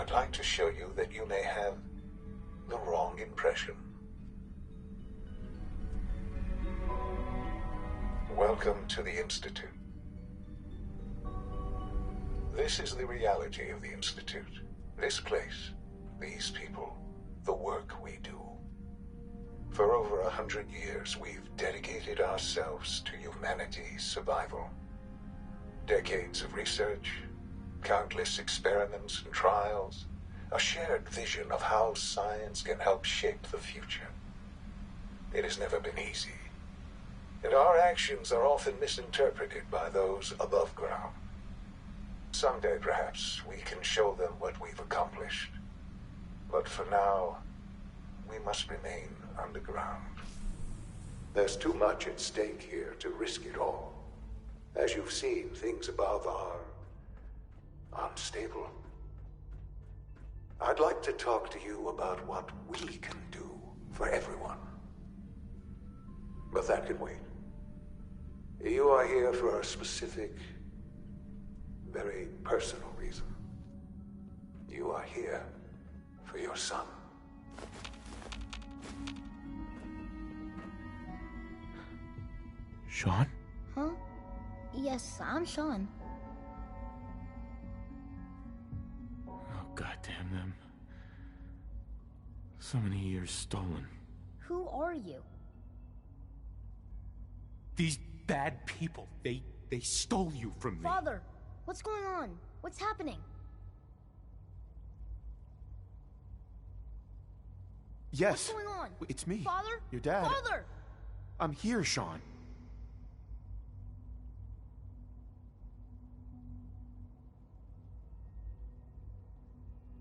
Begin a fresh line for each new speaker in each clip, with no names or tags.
I'd like to show you that you may have the wrong impression. Welcome to the Institute. This is the reality of the Institute. This place, these people, the work we do. For over 100 years, we've dedicated ourselves to humanity's survival. Decades of research, countless experiments and trials, a shared vision of how science can help shape the future. It has never been easy, and our actions are often misinterpreted by those above ground. Someday, perhaps, we can show them what we've accomplished. But for now, we must remain underground. There's too much at stake here to risk it all. As you've seen, things above are unstable. I'd like to talk to you about what we can do for everyone. But that can wait. You are here for a specific, very personal reason. You are here for your son.
Sean?
Huh? Yes, I'm Sean.
Oh, goddamn them. So many years stolen.
Who are you?
These bad people, they stole you from me.
Father, what's going on? What's happening?
Yes.
What's going on?
It's me.
Father?
Your dad.
Father!
I'm here, Sean.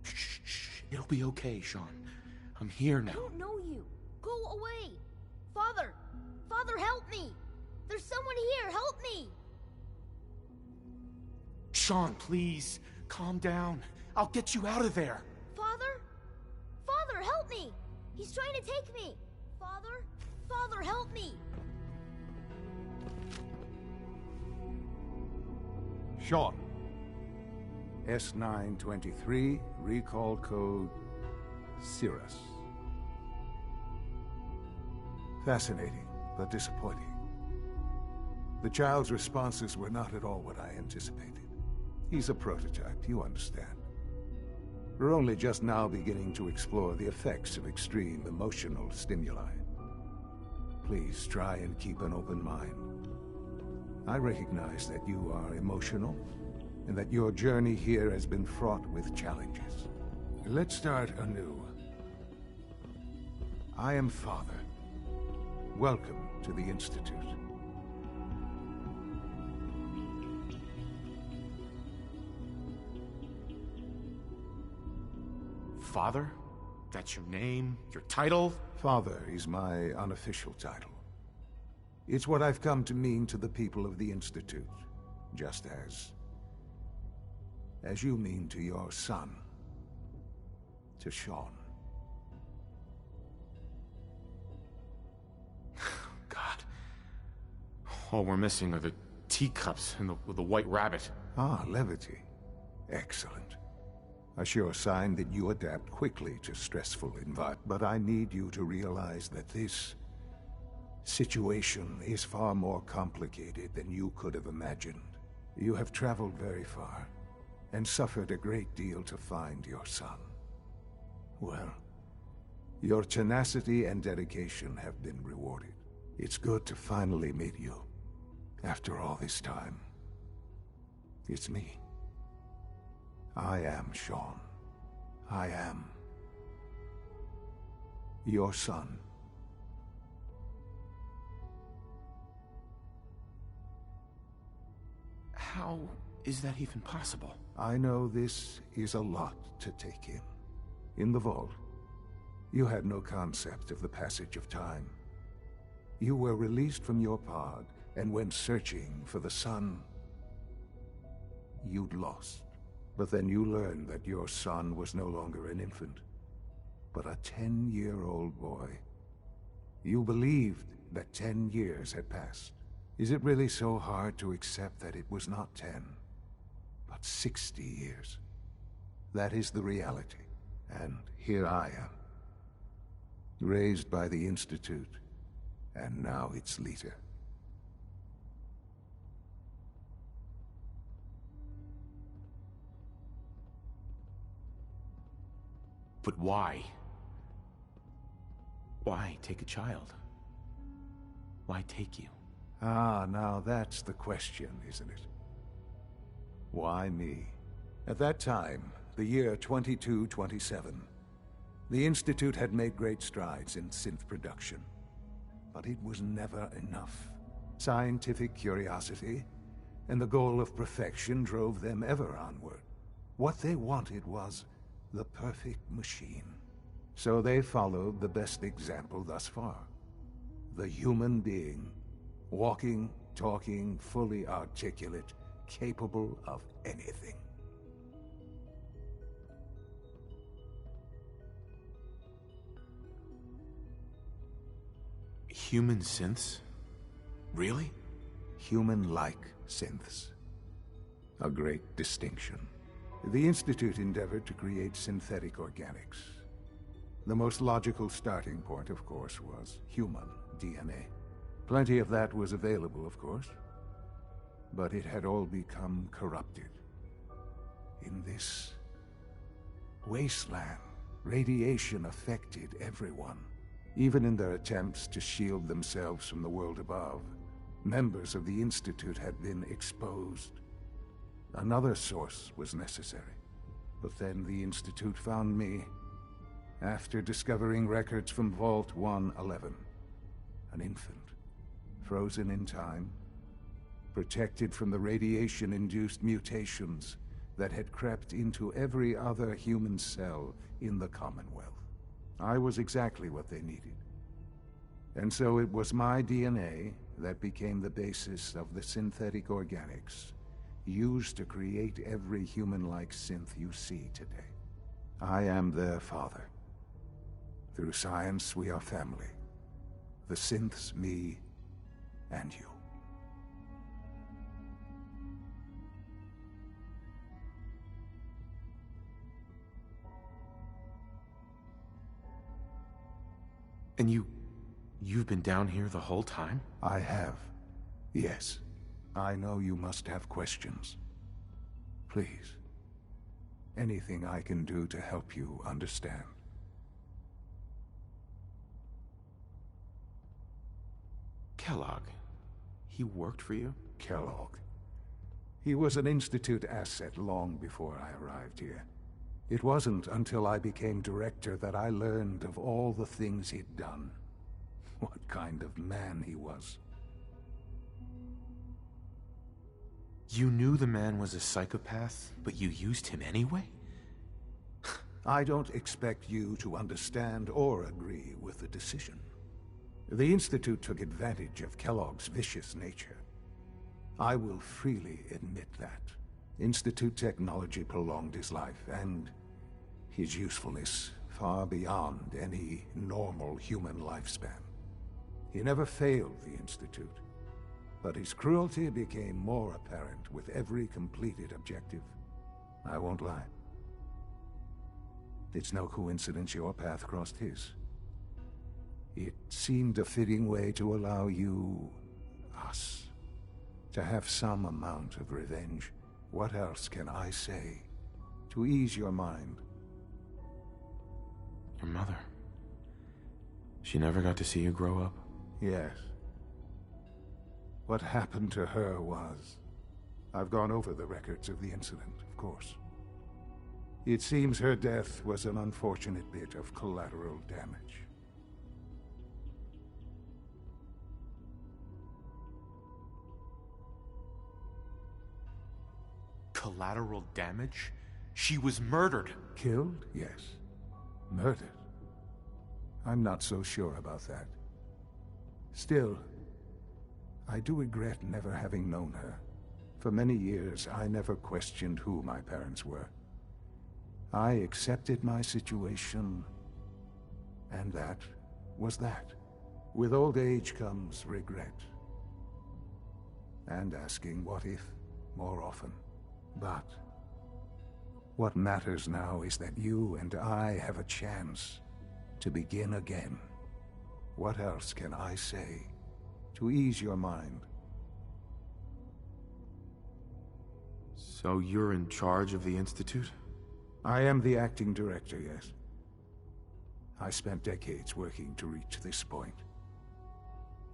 Shh. It'll be okay, Sean. I'm here now.
I don't know you. Go away. Father! Father, help me! There's someone here. Help me!
Sean, please. Calm down. I'll get you out of there.
Father? Father, help me! He's trying to take me! Father? Father, help me!
Sean. S923, recall code Cirrus. Fascinating, but disappointing. The child's responses were not at all what I anticipated. He's a prototype, you understand. We're only just now beginning to explore the effects of extreme emotional stimuli. Please try and keep an open mind. I recognize that you are emotional, and that your journey here has been fraught with challenges. Let's start anew. I am Father. Welcome to the Institute.
Father? That's your name? Your title?
Father is my unofficial title. It's what I've come to mean to the people of the Institute, just as you mean to your son, to Sean.
God. All we're missing are the teacups and the white rabbit.
Ah, levity. Excellent. A sure sign that you adapt quickly to stressful environments. But I need you to realize that this situation is far more complicated than you could have imagined. You have traveled very far, and suffered a great deal to find your son. Well, your tenacity and dedication have been rewarded. It's good to finally meet you, after all this time. It's me. I am Sean. I am your son.
How is that even possible?
I know this is a lot to take in. In the vault, you had no concept of the passage of time. You were released from your pod and went searching for the son you'd lost. But then you learned that your son was no longer an infant, but a 10-year-old boy. You believed that 10 years had passed. Is it really so hard to accept that it was not 10, but 60 years? That is the reality. And here I am. Raised by the Institute, and now its leader.
But why? Why take a child? Why take you?
Ah, now that's the question, isn't it? Why me? At that time, the year 2227, the Institute had made great strides in synth production. But it was never enough. Scientific curiosity and the goal of perfection drove them ever onward. What they wanted was the perfect machine. So they followed the best example thus far. The human being. Walking, talking, fully articulate, capable of anything.
Human synths? Really?
Human-like synths. A great distinction. The Institute endeavored to create synthetic organics. The most logical starting point, of course, was human DNA. Plenty of that was available, of course. But it had all become corrupted. In this wasteland, radiation affected everyone. Even in their attempts to shield themselves from the world above, members of the Institute had been exposed. Another source was necessary. But then the Institute found me, after discovering records from Vault 111. An infant, frozen in time, protected from the radiation-induced mutations that had crept into every other human cell in the Commonwealth. I was exactly what they needed. And so it was my DNA that became the basis of the synthetic organics used to create every human-like synth you see today. I am their father. Through science, we are family. The synths, me, and you.
And you've been down here the whole time?
I have. Yes. I know you must have questions. Please. Anything I can do to help you understand.
Kellogg. He worked for you?
Kellogg. He was an Institute asset long before I arrived here. It wasn't until I became director that I learned of all the things he'd done. What kind of man he was.
You knew the man was a psychopath, but you used him anyway?
I don't expect you to understand or agree with the decision. The Institute took advantage of Kellogg's vicious nature. I will freely admit that. Institute technology prolonged his life, and his usefulness far beyond any normal human lifespan. He never failed the Institute, but his cruelty became more apparent with every completed objective. I won't lie. It's no coincidence your path crossed his. It seemed a fitting way to allow you, us, to have some amount of revenge. What else can I say to ease your mind?
Your mother. She never got to see you grow up?
Yes. What happened to her was... I've gone over the records of the incident, of course. It seems her death was an unfortunate bit of collateral damage.
Collateral damage? She was murdered.
Killed? Yes. Murdered? I'm not so sure about that. Still, I do regret never having known her. For many years, I never questioned who my parents were. I accepted my situation, and that was that. With old age comes regret. And asking what if more often. But What matters now is that you and I have a chance to begin again. What else can I say to ease your mind?
So you're in charge of the Institute?
I am the acting director, yes. I spent decades working to reach this point.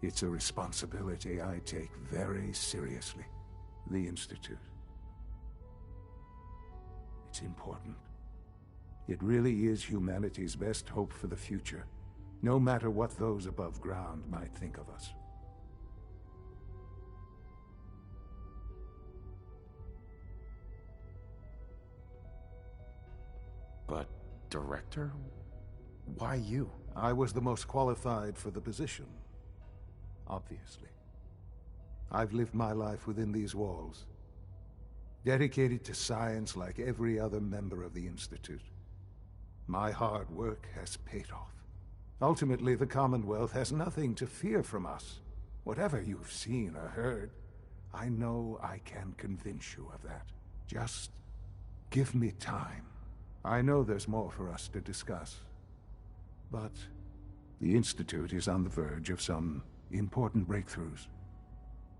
It's a responsibility I take very seriously. The Institute. It's important. It really is humanity's best hope for the future, no matter what those above ground might think of us.
But, Director? Why you?
I was the most qualified for the position, obviously. I've lived my life within these walls, dedicated to science like every other member of the Institute. My hard work has paid off. Ultimately, the Commonwealth has nothing to fear from us. Whatever you've seen or heard, I know I can convince you of that. Just give me time. I know there's more for us to discuss. But the Institute is on the verge of some important breakthroughs.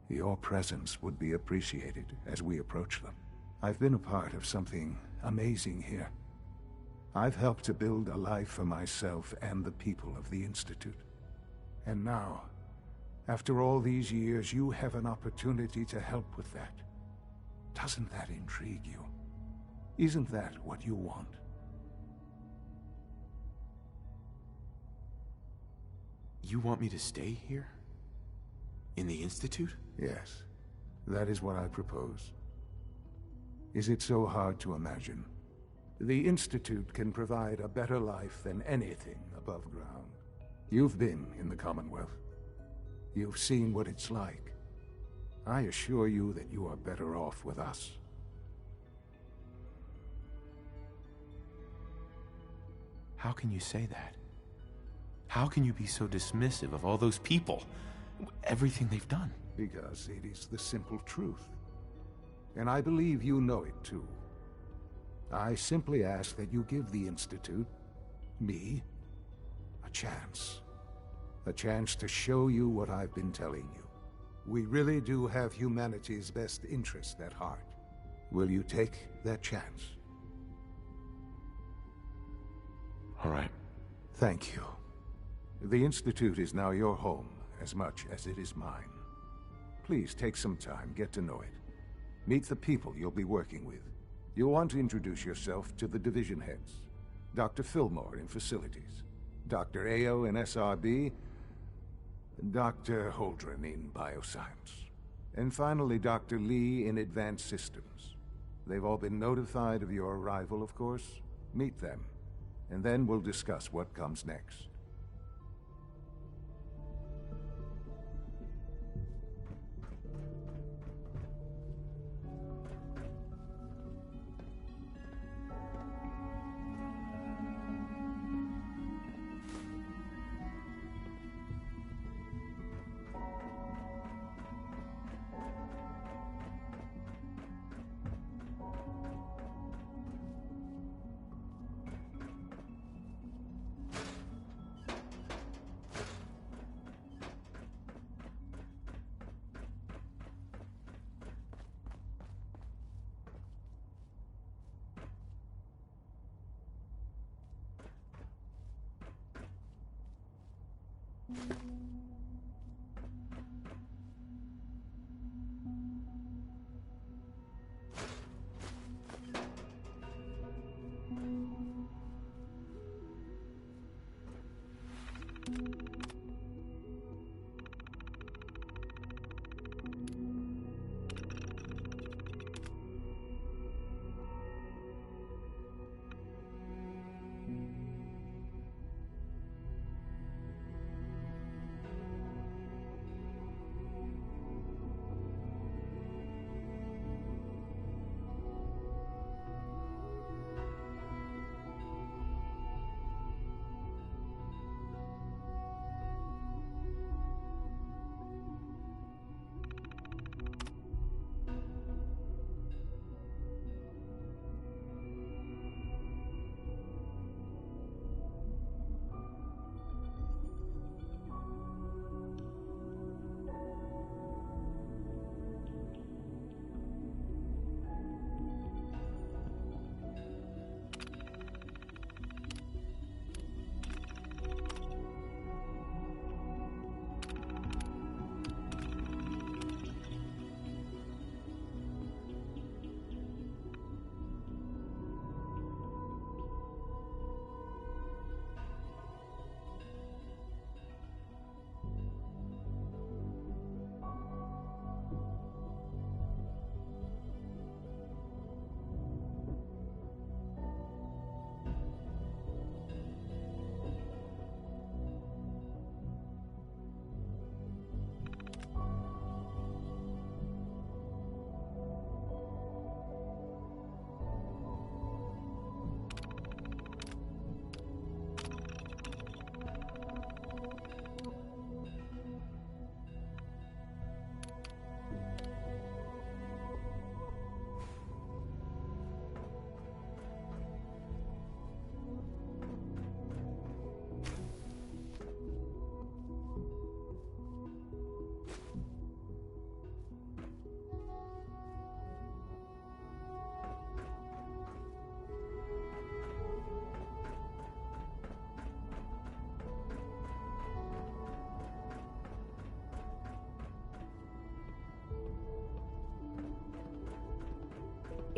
Your presence would be appreciated as we approach them. I've been a part of something amazing here. I've helped to build a life for myself and the people of the Institute. And now, after all these years, you have an opportunity to help with that. Doesn't that intrigue you? Isn't that what you want?
You want me to stay here? In the Institute?
Yes, that is what I propose. Is it so hard to imagine? The Institute can provide a better life than anything above ground. You've been in the Commonwealth. You've seen what it's like. I assure you that you are better off with us.
How can you say that? How can you be so dismissive of all those people? Everything they've done?
Because it is the simple truth. And I believe you know it too. I simply ask that you give the Institute, me, a chance. A chance to show you what I've been telling you. We really do have humanity's best interest at heart. Will you take that chance?
All right.
Thank you. The Institute is now your home as much as it is mine. Please take some time, get to know it. Meet the people you'll be working with. You'll want to introduce yourself to the division heads. Dr. Fillmore in Facilities, Dr. Ayo in SRB, Dr. Holdren in Bioscience, and finally Dr. Lee in Advanced Systems. They've all been notified of your arrival, of course. Meet them, and then we'll discuss what comes next.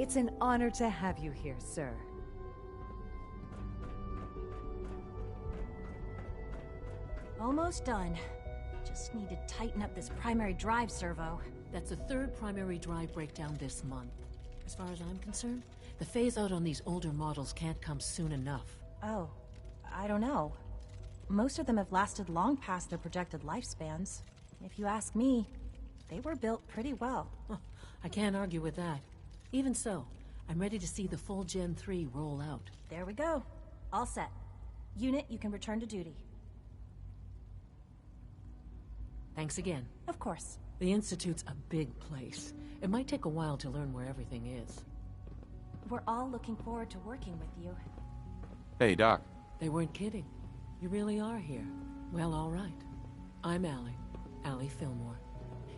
It's an honor to have you here, sir.
Almost done. Just need to tighten up this primary drive servo.
That's the third primary drive breakdown this month. As far as I'm concerned, the phase-out on these older models can't come soon enough.
Oh, I don't know. Most of them have lasted long past their projected lifespans. If you ask me, they were built pretty well.
I can't argue with that. Even so, I'm ready to see the full Gen 3 roll out.
There we go. All set. Unit, you can return to duty.
Thanks again.
Of course.
The Institute's a big place. It might take a while to learn where everything is.
We're all looking forward to working with you.
Hey, Doc.
They weren't kidding. You really are here. Well, all right. I'm Allie Fillmore.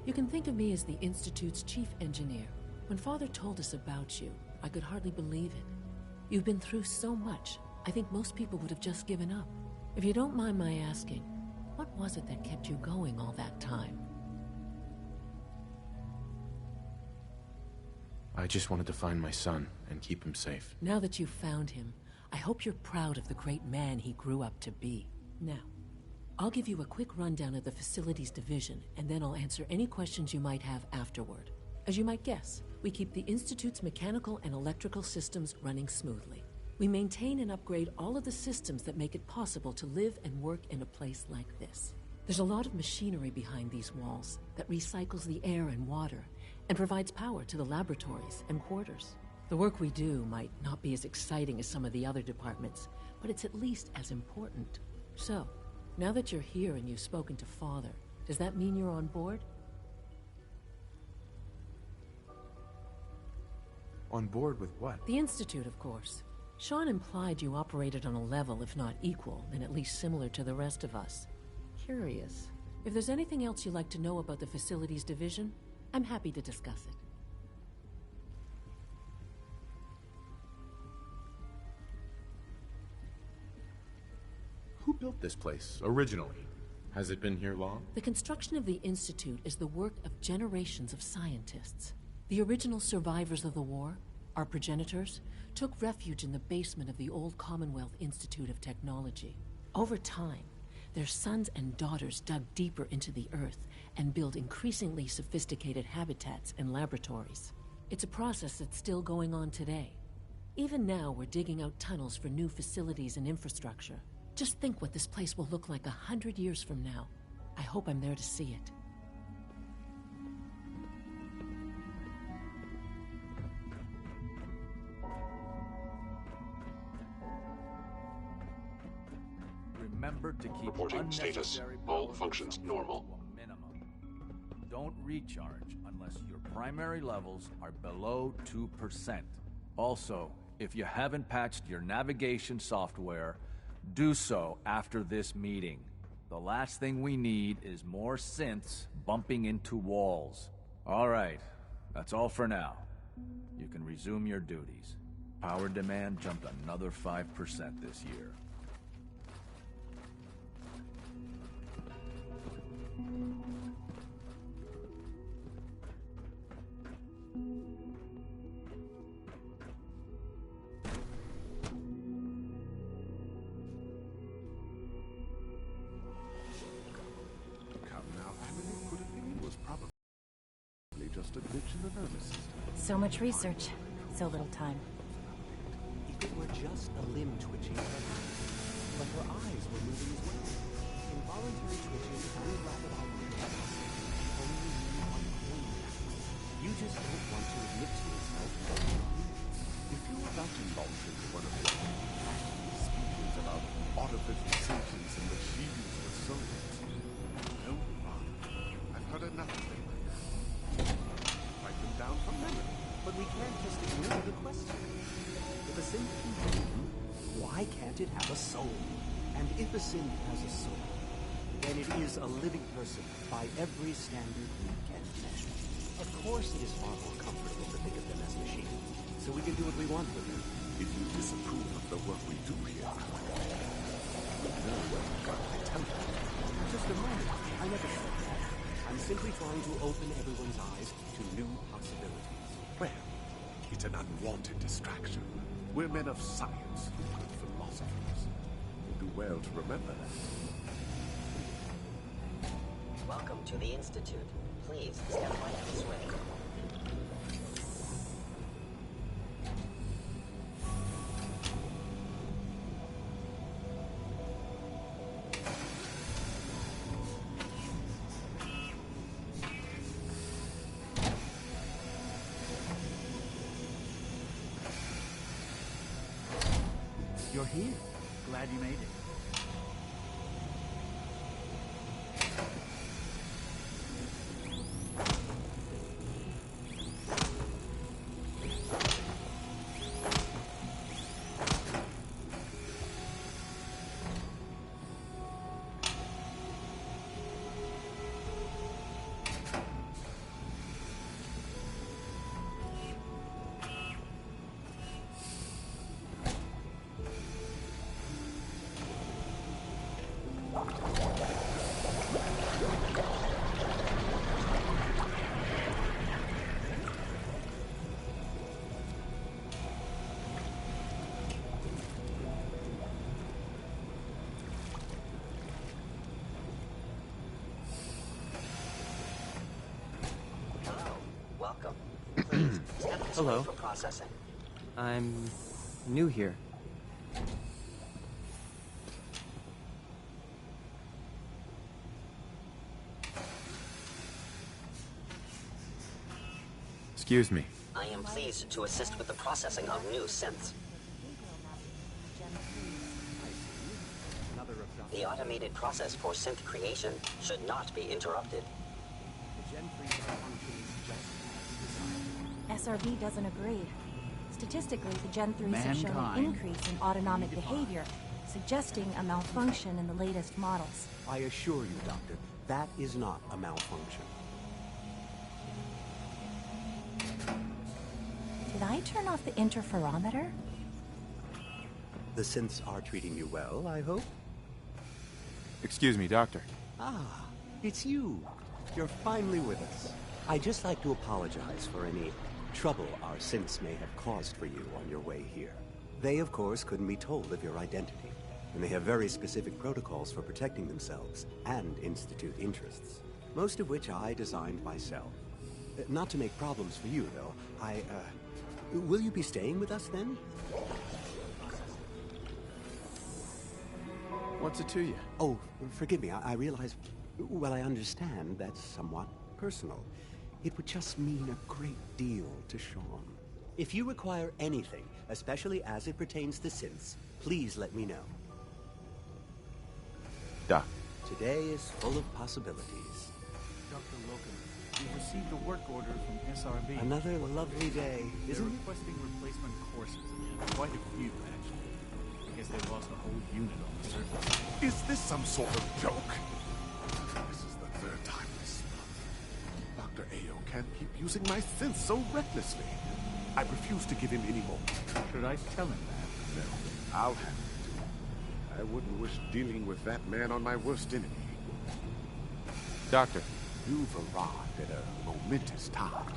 You can think of me as the Institute's chief engineer. When Father told us about you, I could hardly believe it. You've been through so much, I think most people would have just given up. If you don't mind my asking, what was it that kept you going all that time?
I just wanted to find my son and keep him safe.
Now that you've found him, I hope you're proud of the great man he grew up to be. Now, I'll give you a quick rundown of the Facilities Division, and then I'll answer any questions you might have afterward. As you might guess, we keep the Institute's mechanical and electrical systems running smoothly. We maintain and upgrade all of the systems that make it possible to live and work in a place like this. There's a lot of machinery behind these walls that recycles the air and water and provides power to the laboratories and quarters. The work we do might not be as exciting as some of the other departments, but it's at least as important. So, now that you're here and you've spoken to Father, does that mean you're on board?
On board with what?
The Institute, of course. Sean implied you operated on a level, if not equal, then at least similar to the rest of us. Curious. If there's anything else you'd like to know about the Facilities Division, I'm happy to discuss it.
Who built this place, originally? Has it been here long?
The construction of the Institute is the work of generations of scientists. The original survivors of the war, our progenitors, took refuge in the basement of the old Commonwealth Institute of Technology. Over time, their sons and daughters dug deeper into the earth and built increasingly sophisticated habitats and laboratories. It's a process that's still going on today. Even now, we're digging out tunnels for new facilities and infrastructure. Just think what this place will look like 100 years from now. I hope I'm there to see it.
Remember to keep
Reporting status. All functions normal.
Minimum. Don't recharge unless your primary levels are below 2%. Also, if you haven't patched your navigation software, do so after this meeting. The last thing we need is more synths bumping into walls. All right, that's all for now. You can resume your duties. Power demand jumped another 5% this year.
Just a glitch in the nervous system.
So much research, so little time.
If it were just a limb twitching, but her eyes were moving as well. Involuntary twitching and rapid eye movement. Only you on pain. You just don't want to admit to yourself.
If you're about to launch into one of those speeches about artificial sentience and machines with souls, don't run. I've heard enough of them. Write them down from memory.
But we can't just ignore the question. If a synth can dream, why can't it have a soul? And if a synth has a soul, then it is a living person by every standard we can measure. Of course it is far more comfortable to think of them as machines, so we can do what we want with them.
If you disapprove of the work we do here, you know what I tell you.
Just a moment. I never said that. I'm simply trying to open everyone's eyes to new possibilities.
Well, It's an unwanted distraction. We're men of science, good philosophers. You'll do well to remember that.
Welcome to the Institute. Please step right this way.
You're here. Glad you made it.
Welcome. Please step this way
Hello.
for processing.
I'm new here.
Excuse me.
I am pleased to assist with the processing of new synths. The automated process for synth creation should not be interrupted.
SRB doesn't agree. Statistically, the Gen 3s have shown an
Mankind.
increase in autonomic behavior, suggesting a malfunction in the latest models.
I assure you, Doctor, that is not a malfunction.
Did I turn off the interferometer?
The synths are treating you well, I hope?
Excuse me, Doctor.
Ah, it's you. You're finally with us. I'd just like to apologize for any trouble our synths may have caused for you on your way here. They, of course, couldn't be told of your identity, and they have very specific protocols for protecting themselves and Institute interests, most of which I designed myself. Not to make problems for you, though. Will you be staying with us, then?
What's it to you?
Oh, forgive me. I realize... Well, I understand that's somewhat personal. It would just mean a great deal to Sean. If you require anything, especially as it pertains to synths, please let me know.
Doc.
Today is full of possibilities.
Dr. Logan, we received a work order from SRB.
Another lovely day,
They're
isn't it?
requesting replacement courses. Quite a few, actually. I guess they lost a whole unit on the surface.
Is this some sort of joke? This is the third time this month. Dr. Ayo can't keep using my synth so recklessly. I refuse to give him any more.
Should I tell him that?
No, I'll have it. I wouldn't wish dealing with that man on my worst enemy.
Doctor.
You've arrived at a momentous time.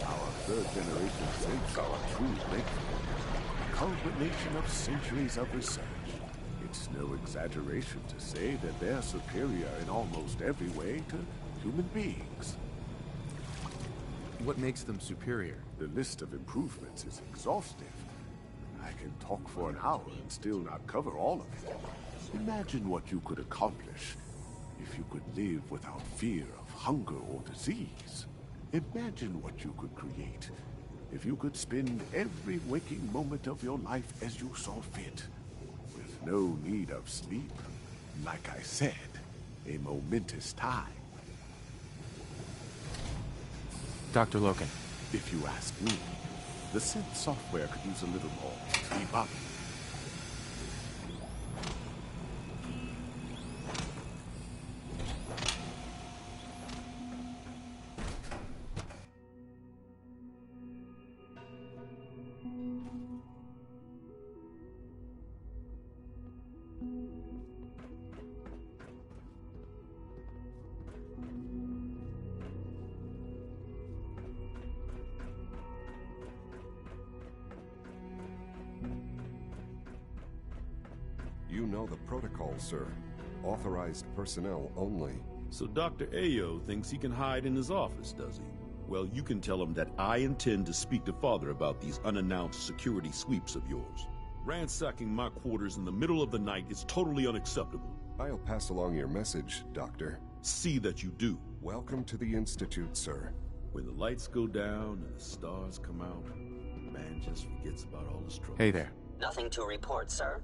Our third-generation synths are a true breakthrough. A culmination of centuries of research. It's no exaggeration to say that they're superior in almost every way to human beings.
What makes them superior?
The list of improvements is exhaustive. I can talk for an hour and still not cover all of it. Imagine what you could accomplish if you could live without fear of hunger or disease. Imagine what you could create if you could spend every waking moment of your life as you saw fit, with no need of sleep. Like I said, a momentous time.
Dr. Loken.
If you ask me, the synth software could use a little more debugging.
You know the protocol, sir. Authorized personnel only.
So Dr. Ayo thinks he can hide in his office, does he? Well, you can tell him that I intend to speak to Father about these unannounced security sweeps of yours. Ransacking my quarters in the middle of the night is totally unacceptable.
I'll pass along your message, Doctor.
See that you do.
Welcome to the Institute, sir.
When the lights go down and the stars come out, man just forgets about all his troubles.
Hey there.
Nothing to report, sir.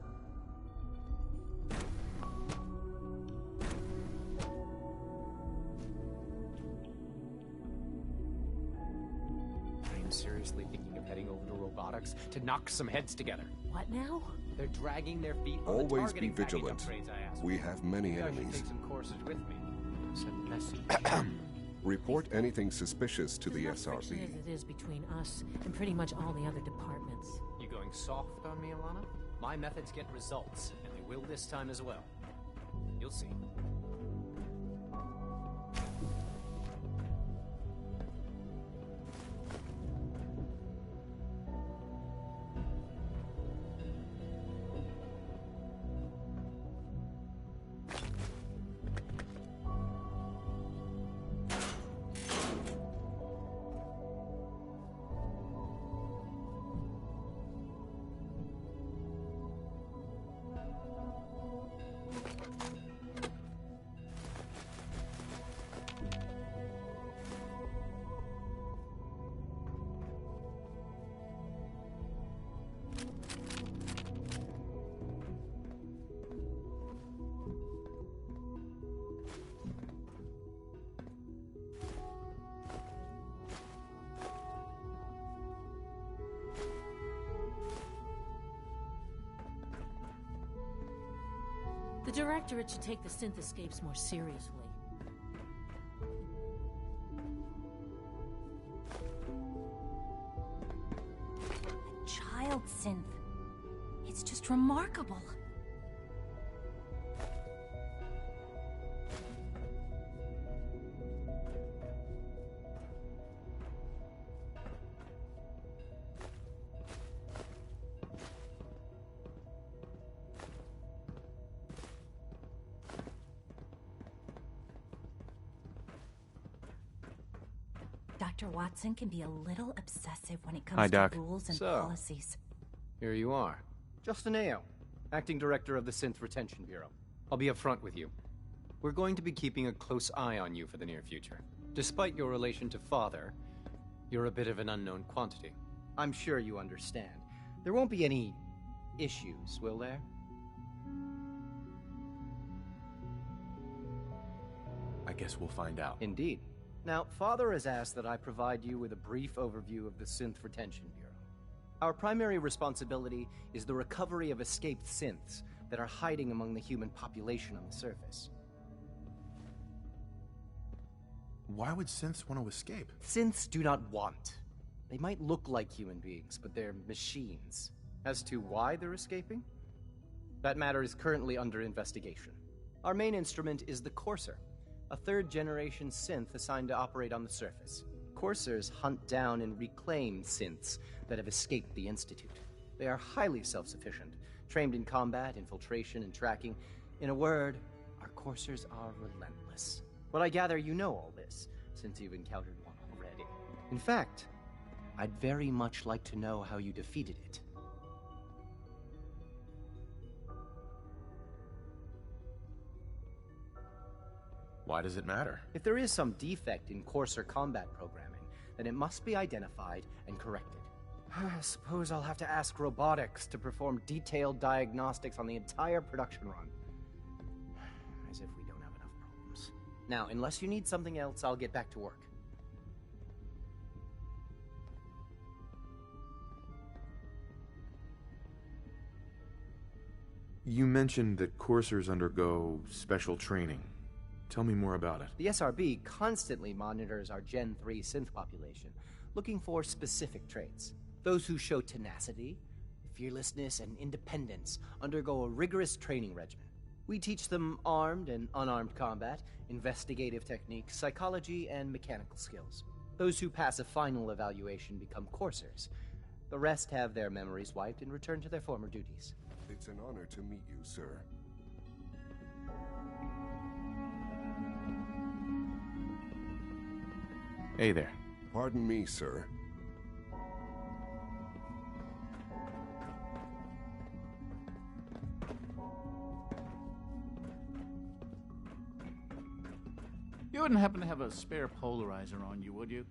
I'm seriously thinking of heading over to robotics to knock some heads together.
What now?
They're dragging their feet on
Always
the
be
targeting package
vigilant.
upgrades I asked
We
for.
have many
Maybe I should
enemies.
take some courses with me. Send a message.
Report anything suspicious to the
As much friction
SRB.
as it is between us and pretty much all the other departments.
You going soft on me, Alana? My methods get results, and they will this time as well. You'll see.
The Directorate should take the synth escapes more seriously.
A child synth. It's just remarkable. Dr. Watson can be a little obsessive when it comes
Hi,
to
Doc.
rules and
So.
policies.
Here you are. Justin Ayo, Acting Director of the Synth Retention Bureau. I'll be upfront with you. We're going to be keeping a close eye on you for the near future. Despite your relation to Father, you're a bit of an unknown quantity. I'm sure you understand. There won't be any issues, will there?
I guess we'll find out.
Indeed. Now, Father has asked that I provide you with a brief overview of the Synth Retention Bureau. Our primary responsibility is the recovery of escaped synths that are hiding among the human population on the surface.
Why would synths want to escape?
Synths do not want. They might look like human beings, but they're machines. As to why they're escaping? That matter is currently under investigation. Our main instrument is the Courser, a third-generation synth assigned to operate on the surface. Coursers hunt down and reclaim synths that have escaped the Institute. They are highly self-sufficient, trained in combat, infiltration, and tracking. In a word, our Coursers are relentless. But I gather you know all this, since you've encountered one already. In fact, I'd very much like to know how you defeated it.
Why does it matter?
If there is some defect in Courser combat programming, then it must be identified and corrected. I suppose I'll have to ask robotics to perform detailed diagnostics on the entire production run. As if we don't have enough problems. Now, unless you need something else, I'll get back to work.
You mentioned that coursers undergo special training. Tell me more about it.
The SRB constantly monitors our Gen 3 synth population, looking for specific traits. Those who show tenacity, fearlessness, and independence undergo a rigorous training regimen. We teach them armed and unarmed combat, investigative techniques, psychology, and mechanical skills. Those who pass a final evaluation become coursers. The rest have their memories wiped and return to their former duties.
It's an honor to meet you, sir.
Hey there.
Pardon me, sir.
You wouldn't happen to have a spare polarizer on you, would you?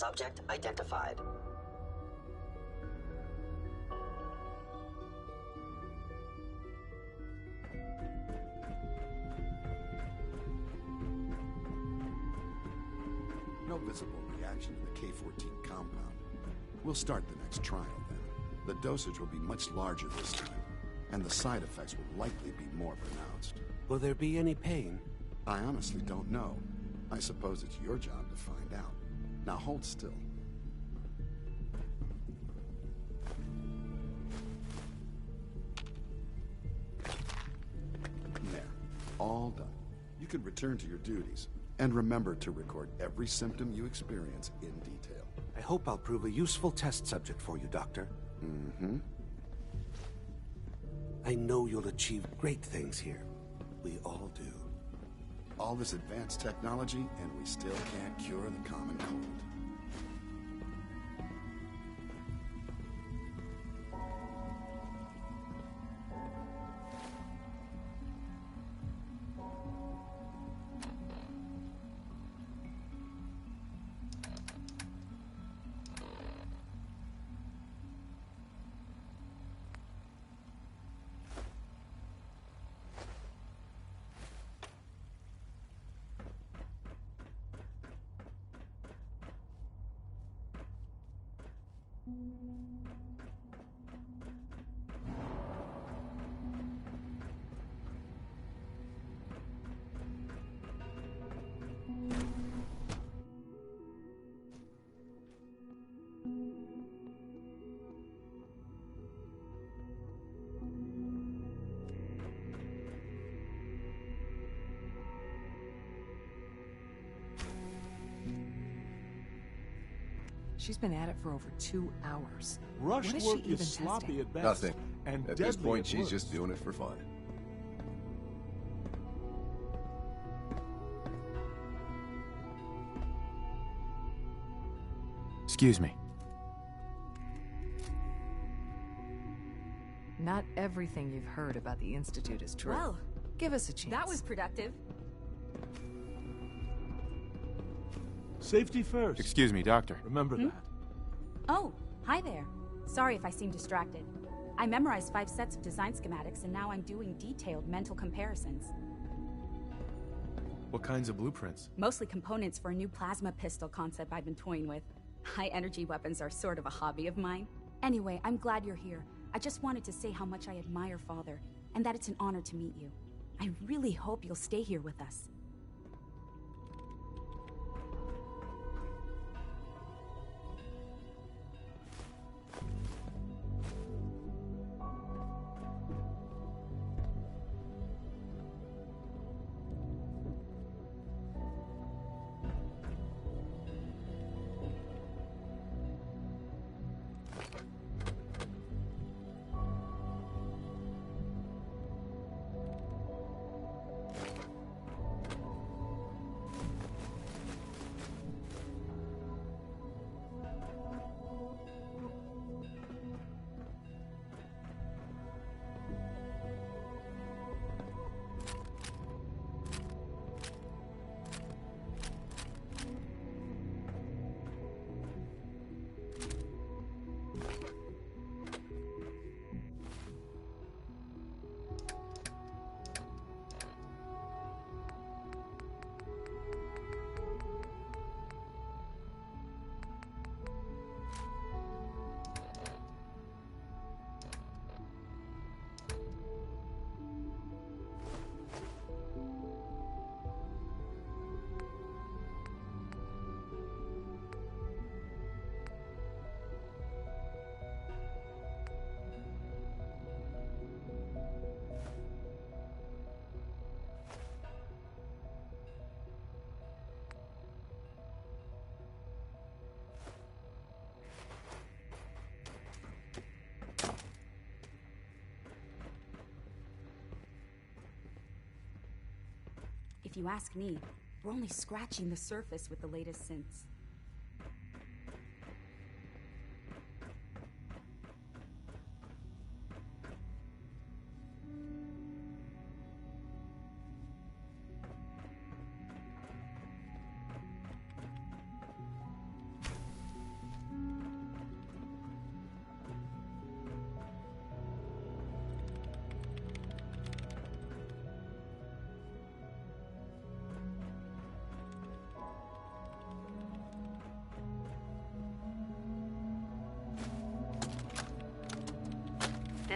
Subject identified.
No visible reaction to the K-14 compound. We'll start the next trial then. The dosage will be much larger this time, and the side effects will likely be more pronounced.
Will there be any pain?
I honestly don't know. I suppose it's your job to find out. Now hold still. There. All done. You can return to your duties. And remember to record every symptom you experience in detail.
I hope I'll prove a useful test subject for you, Doctor.
Mm-hmm.
I know you'll achieve great things here. We all do.
All this advanced technology, and we still can't cure the common cold.
She's been at it for over 2 hours.
Rush
What is
work
she even
is sloppy
testing?
at best.
Nothing.
And
At this
deadly
point,
at
she's
worst.
just doing it for fun.
Excuse me.
Not everything you've heard about the Institute is true.
Well,
give us a chance.
that was productive.
Safety first.
Excuse me, Doctor.
Remember that.
Oh, hi there. Sorry if I seem distracted. I memorized 5 sets of design schematics, and now I'm doing detailed mental comparisons.
What kinds of blueprints?
Mostly components for a new plasma pistol concept I've been toying with. High-energy weapons are sort of a hobby of mine. Anyway, I'm glad you're here. I just wanted to say how much I admire Father, and that it's an honor to meet you. I really hope you'll stay here with us. If you ask me, we're only scratching the surface with the latest synths.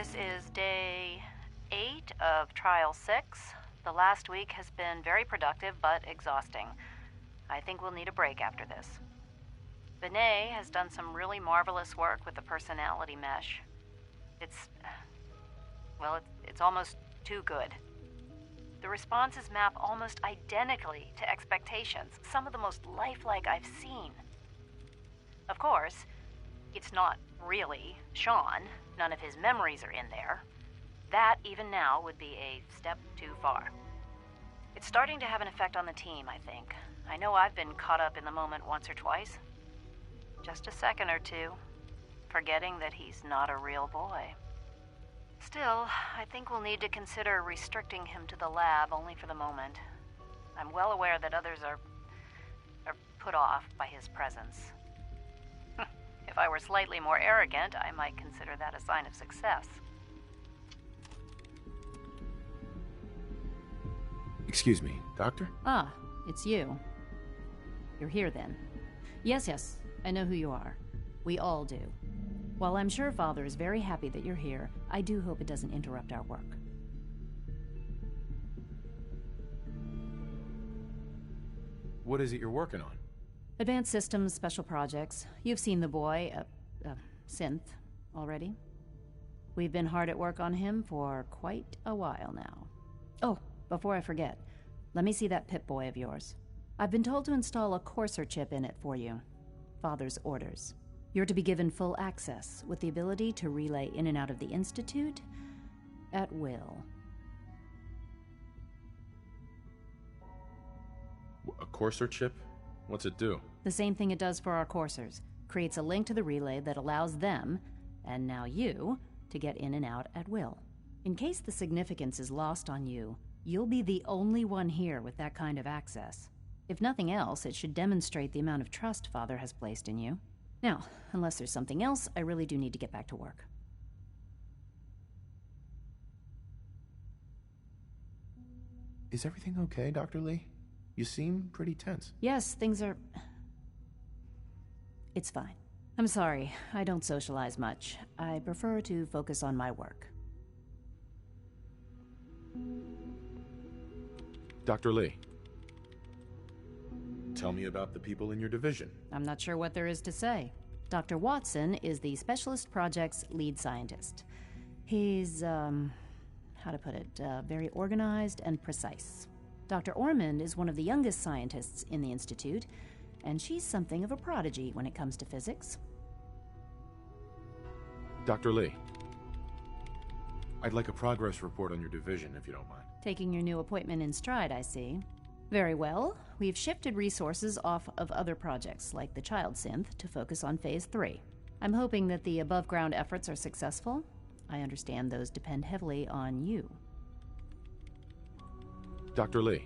This is day 8 of Trial 6. The last week has been very productive but exhausting. I think we'll need a break after this. Benet has done some really marvelous work with the personality mesh. It's almost too good. The responses map almost identically to expectations, some of the most lifelike I've seen. Of course, it's not really Sean. None of his memories are in there. That, even now, would be a step too far. It's starting to have an effect on the team, I think. I know I've been caught up in the moment once or twice. Just a second or two, forgetting that he's not a real boy. Still, I think we'll need to consider restricting him to the lab only for the moment. I'm well aware that others are put off by his presence. If I were slightly more arrogant, I might consider that a sign of success.
Excuse me, Doctor?
Ah, it's you. You're here then. Yes, I know who you are. We all do. While I'm sure Father is very happy that you're here, I do hope it doesn't interrupt our work.
What is it you're working on?
Advanced Systems Special Projects. You've seen the boy, Synth, already. We've been hard at work on him for quite a while now. Oh, before I forget, let me see that Pip-Boy of yours. I've been told to install a Courser chip in it for you. Father's orders. You're to be given full access, with the ability to relay in and out of the Institute at will.
A Courser chip? What's it do?
The same thing it does for our coursers. Creates a link to the relay that allows them, and now you, to get in and out at will. In case the significance is lost on you, you'll be the only one here with that kind of access. If nothing else, it should demonstrate the amount of trust Father has placed in you. Now, unless there's something else, I really do need to get back to work.
Is everything okay, Dr. Lee? You seem pretty tense.
Yes, things are... It's fine. I'm sorry, I don't socialize much. I prefer to focus on my work.
Dr. Lee, tell me about the people in your division.
I'm not sure what there is to say. Dr. Watson is the Specialist Project's lead scientist. He's, how to put it, very organized and precise. Dr. Ormond is one of the youngest scientists in the Institute, and she's something of a prodigy when it comes to physics.
Dr. Lee, I'd like a progress report on your division, if you don't mind.
Taking your new appointment in stride, I see. Very well. We've shifted resources off of other projects, like the Child Synth, to focus on Phase 3. I'm hoping that the above-ground efforts are successful. I understand those depend heavily on you.
Dr. Lee,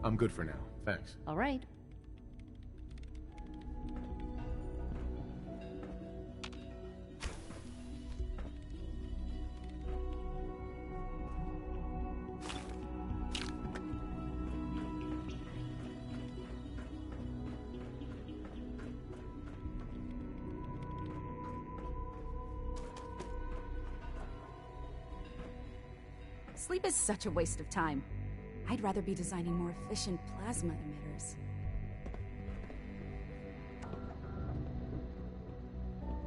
I'm good for now. Thanks.
All right.
Sleep is such a waste of time. I'd rather be designing more efficient plasma emitters.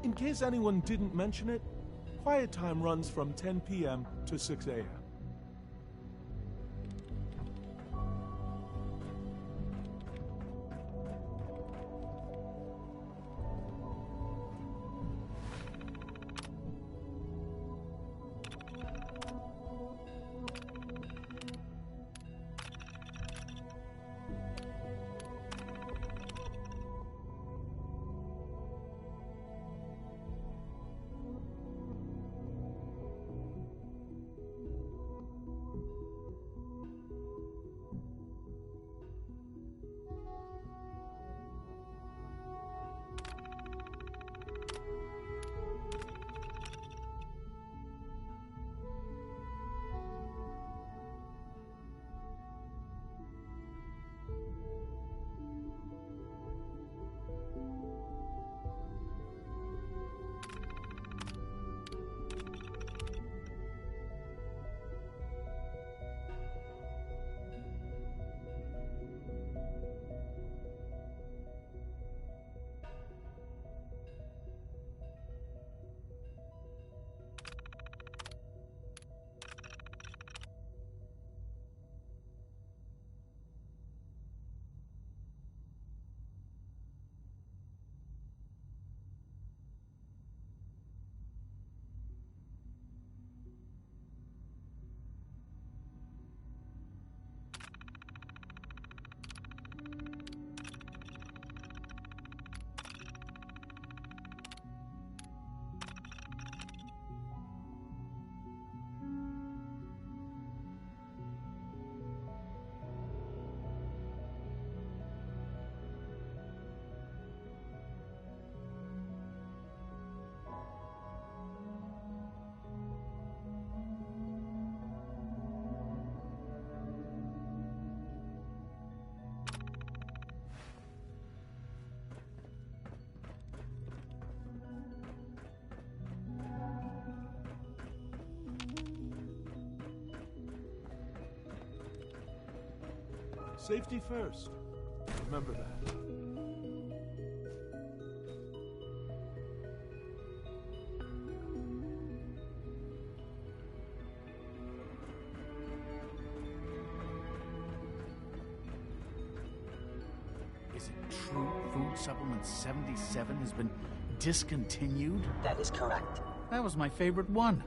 In case anyone didn't mention it, quiet time runs from 10 p.m. to 6 a.m. Safety first. Remember that.
Is it true Food Supplement 77 has been discontinued?
That is correct.
That was my favorite one.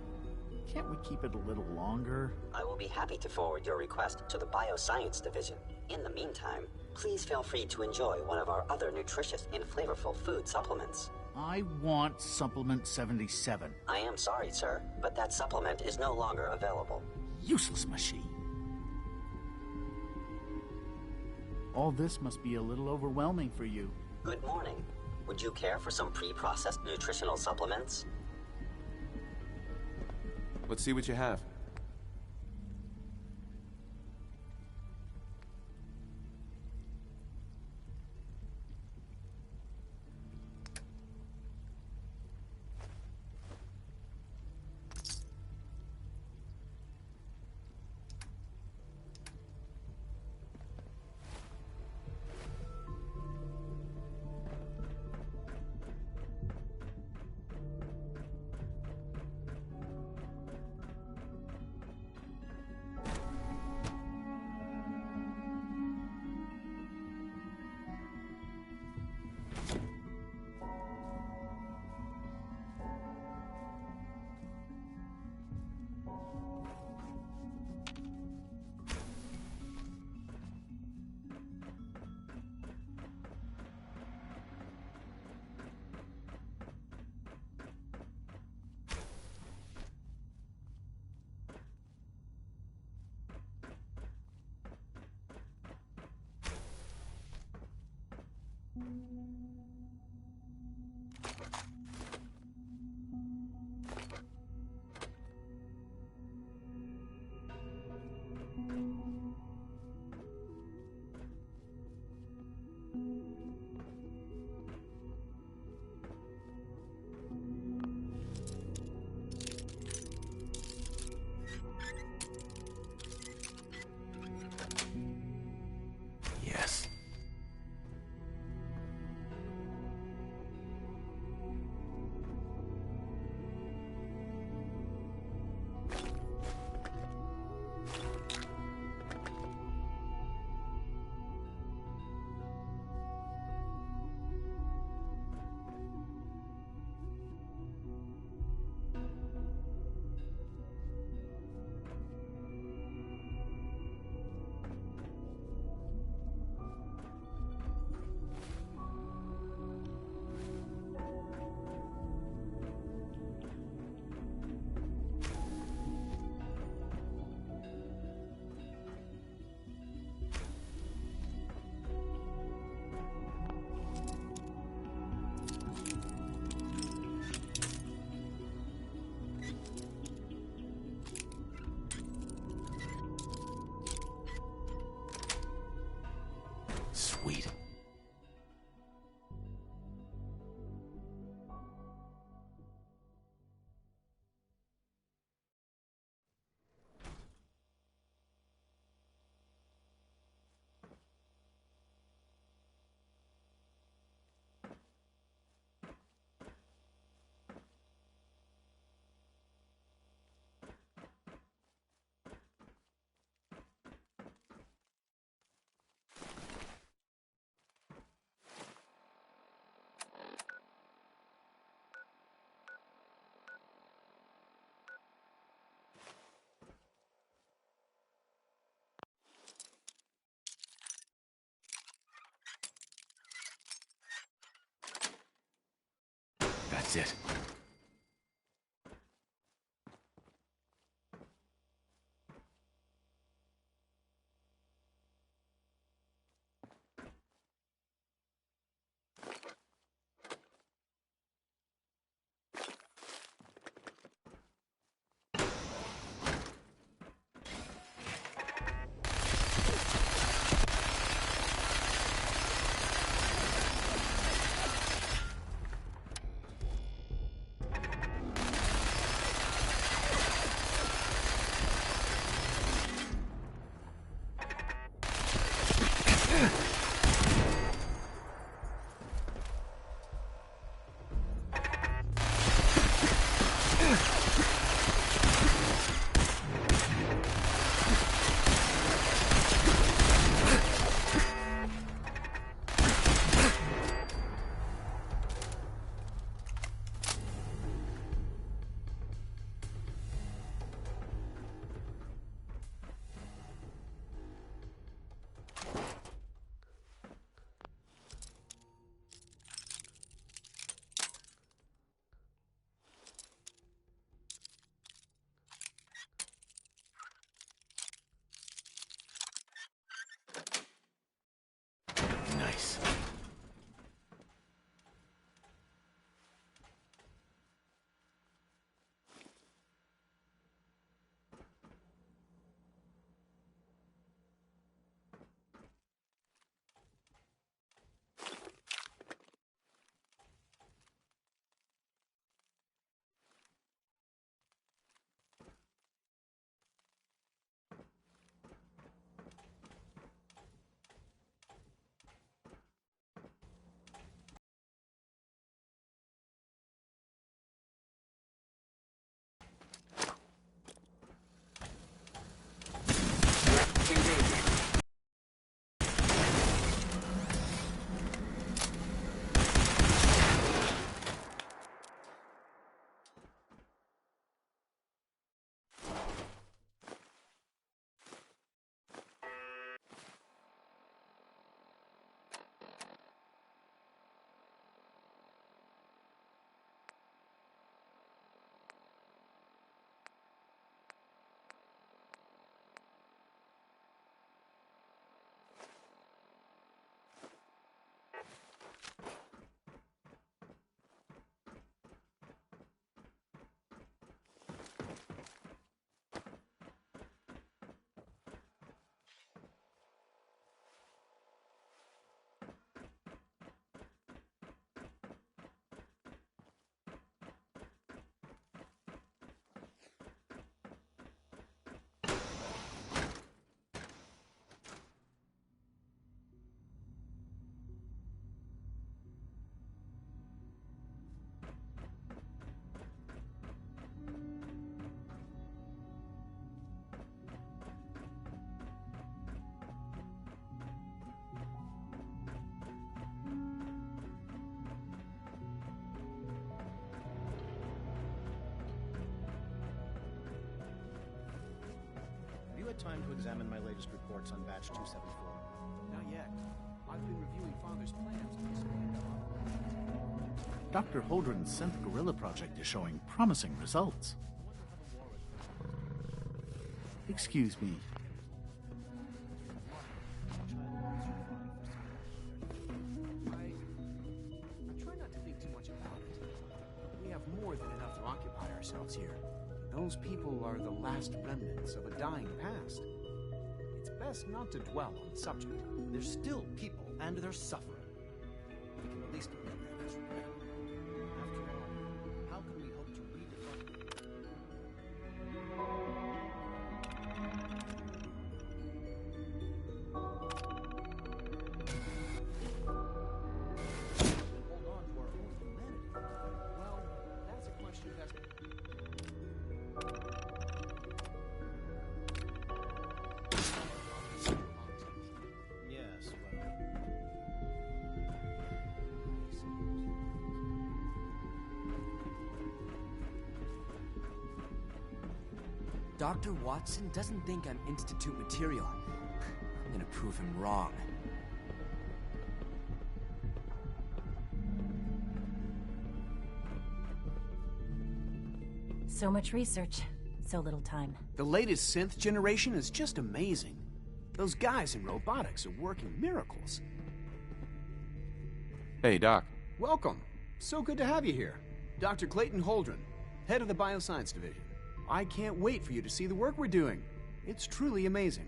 Can't we keep it a little longer?
I will be happy to forward your request to the Bioscience Division. In the meantime, please feel free to enjoy one of our other nutritious and flavorful food supplements.
I want Supplement 77.
I am sorry, sir, but that supplement is no longer available.
Useless machine. All this must be a little overwhelming for you.
Good morning. Would you care for some pre-processed nutritional supplements?
Let's see what you have. Yes. Sweet. That's it.
Nice.
Time to examine my latest reports on Batch 274.
Not yet. I've been reviewing Father's plans. Dr. Holdren's synth gorilla project is showing promising results. Excuse me.
I try not to think too much about it. We have more than enough to occupy ourselves here. Those people are the last remnants of a dying past. It's best not to dwell on the subject. They're still people, and they're suffering. We can at least remember this regret. After all, how can we hope to redefine... hold on to our own humanity? Well, that's a question that's...
Dr. Watson doesn't think I'm Institute material. I'm gonna prove him wrong.
So much research, so little time.
The latest synth generation is just amazing. Those guys in robotics are working miracles.
Hey, Doc.
Welcome. So good to have you here. Dr. Clayton Holdren, head of the Bioscience Division. I can't wait for you to see the work we're doing. It's truly amazing.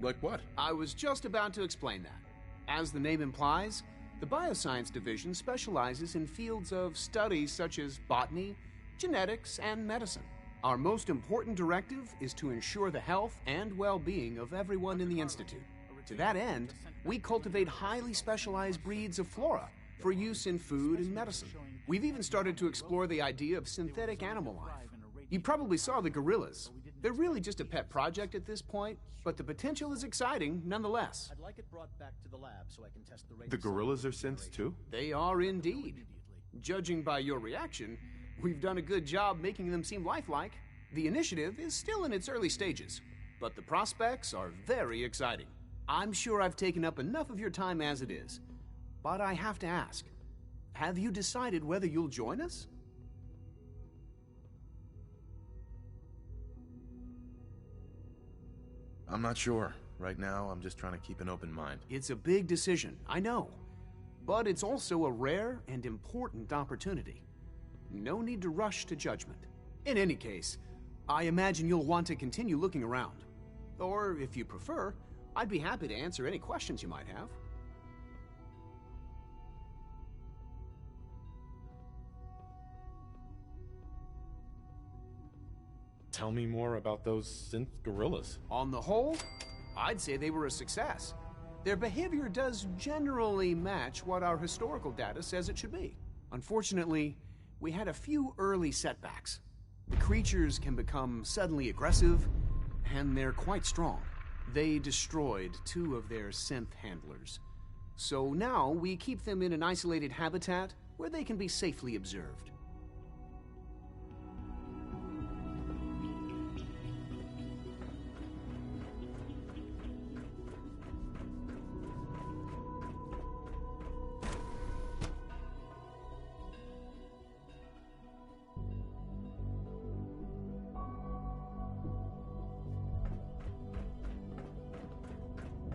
Like what?
I was just about to explain that. As the name implies, the Bioscience Division specializes in fields of studies such as botany, genetics, and medicine. Our most important directive is to ensure the health and well-being of everyone in the Institute. To that end, we cultivate highly specialized breeds of flora,
for use in food and medicine. We've even started to explore the idea of synthetic animal life. You probably saw the gorillas. They're really just a pet project at this point, but the potential is exciting nonetheless.
I'd like it brought back to the lab so I can test the rate.
The gorillas are synths too?
They are indeed. Judging by your reaction, we've done a good job making them seem lifelike. The initiative is still in its early stages, but the prospects are very exciting. I'm sure I've taken up enough of your time as it is, but I have to ask, have you decided whether you'll join us?
I'm not sure. Right now, I'm just trying to keep an open mind.
It's a big decision, I know. But it's also a rare and important opportunity. No need to rush to judgment. In any case, I imagine you'll want to continue looking around. Or, if you prefer, I'd be happy to answer any questions you might have.
Tell me more about those synth gorillas.
On the whole, I'd say they were a success. Their behavior does generally match what our historical data says it should be. Unfortunately, we had a few early setbacks. The creatures can become suddenly aggressive, and they're quite strong. They destroyed 2 of their synth handlers. So now we keep them in an isolated habitat where they can be safely observed.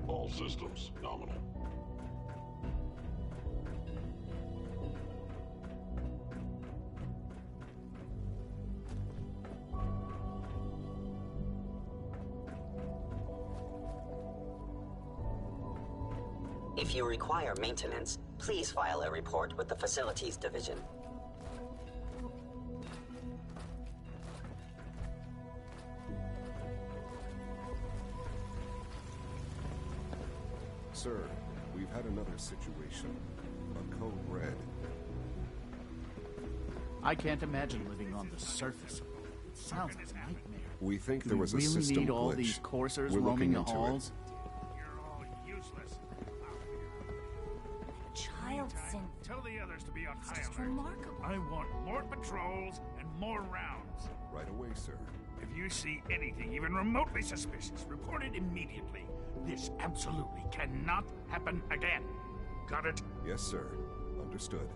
All systems nominal.
If you require maintenance, please file a report with the Facilities Division.
Sir, we've had another situation. A code red.
I can't imagine living on the surface. It sounds like a nightmare.
We think
Do
there was
we
a
really
system
need all
glitch.
these coursers
We're
roaming
looking
the
into it.
halls?
Child synth.
Tell the others to be on high
Just
alert.
remarkable.
I want more patrols and more rounds.
Right away, sir.
If you see anything even remotely suspicious, report it immediately. This absolutely cannot happen again. Got it?
Yes, sir. Understood.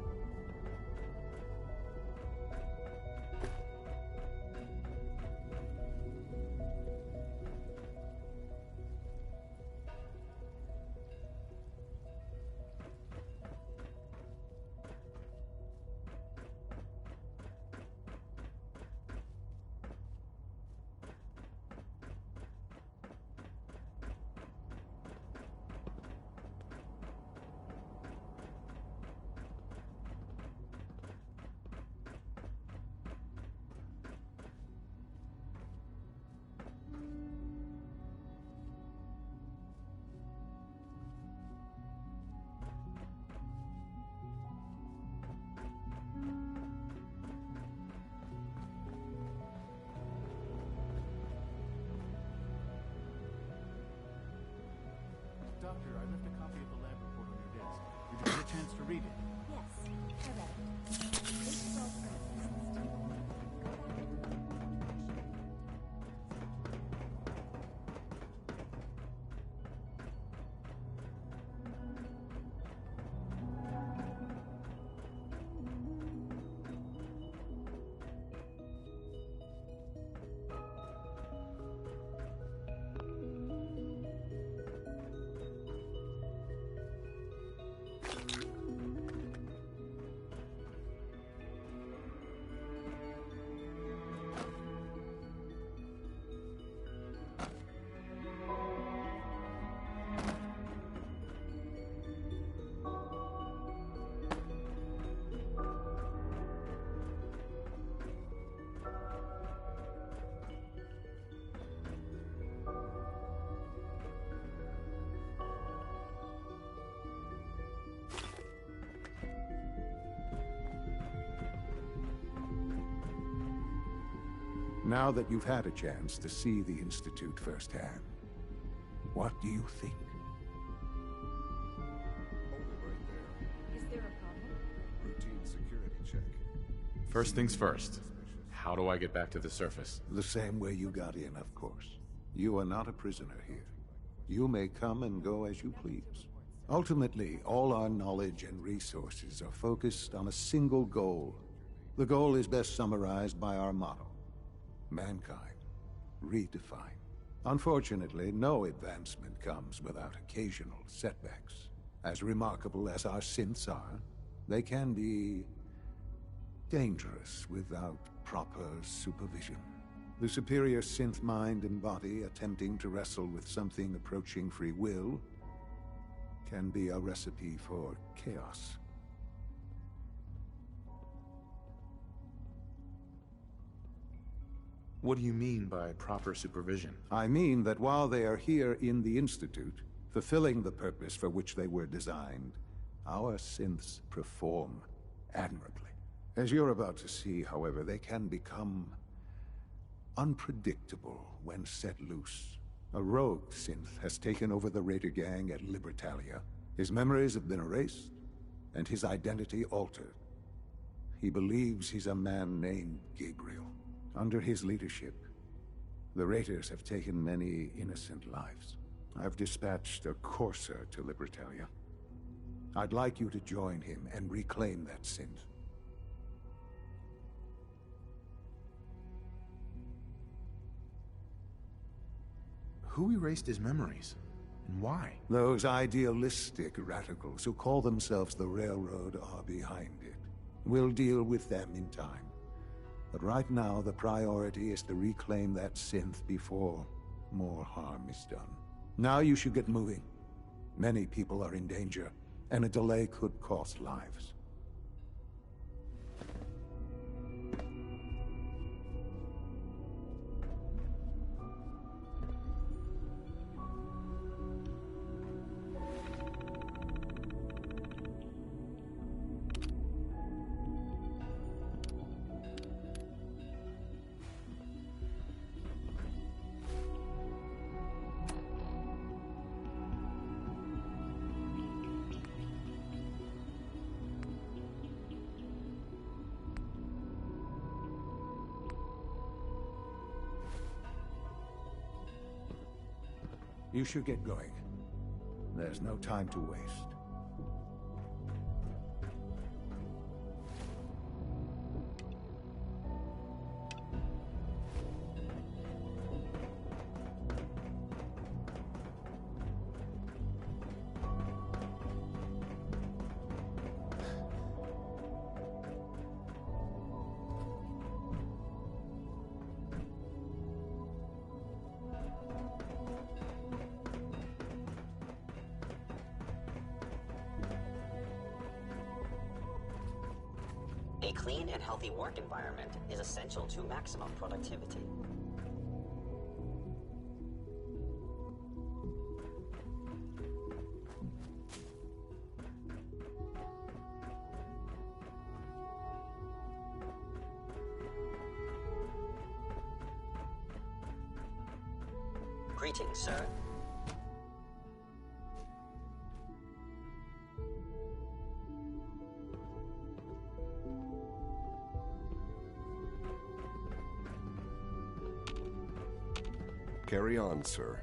Doctor, I left a copy of the lab report on your desk. Did you get a chance to read it?
Yes, I read it. This is all for
Now that you've had a chance to see the Institute firsthand, what do you think?
Is there a problem?
Routine security check.
First things first. How do I get back to the surface?
The same way you got in, of course. You are not a prisoner here. You may come and go as you please. Ultimately, all our knowledge and resources are focused on a single goal. The goal is best summarized by our motto: mankind, redefined. Unfortunately, no advancement comes without occasional setbacks. As remarkable as our synths are, they can be dangerous without proper supervision. The superior synth mind and body attempting to wrestle with something approaching free will can be a recipe for chaos.
What do you mean by proper supervision?
I mean that while they are here in the Institute, fulfilling the purpose for which they were designed, our synths perform admirably. As you're about to see, however, they can become unpredictable when set loose. A rogue synth has taken over the Raider gang at Libertalia. His memories have been erased, and his identity altered. He believes he's a man named Gabriel. Under his leadership, the Raiders have taken many innocent lives. I've dispatched a courser to Libertalia. I'd like you to join him and reclaim that synth.
Who erased his memories? And why?
Those idealistic radicals who call themselves the Railroad are behind it. We'll deal with them in time. But right now, the priority is to reclaim that synth before more harm is done. Now you should get moving. Many people are in danger, and a delay could cost lives. You should get going. There's no time to waste.
A clean and healthy work environment is essential to maximum productivity. Greetings, sir.
Carry on, sir.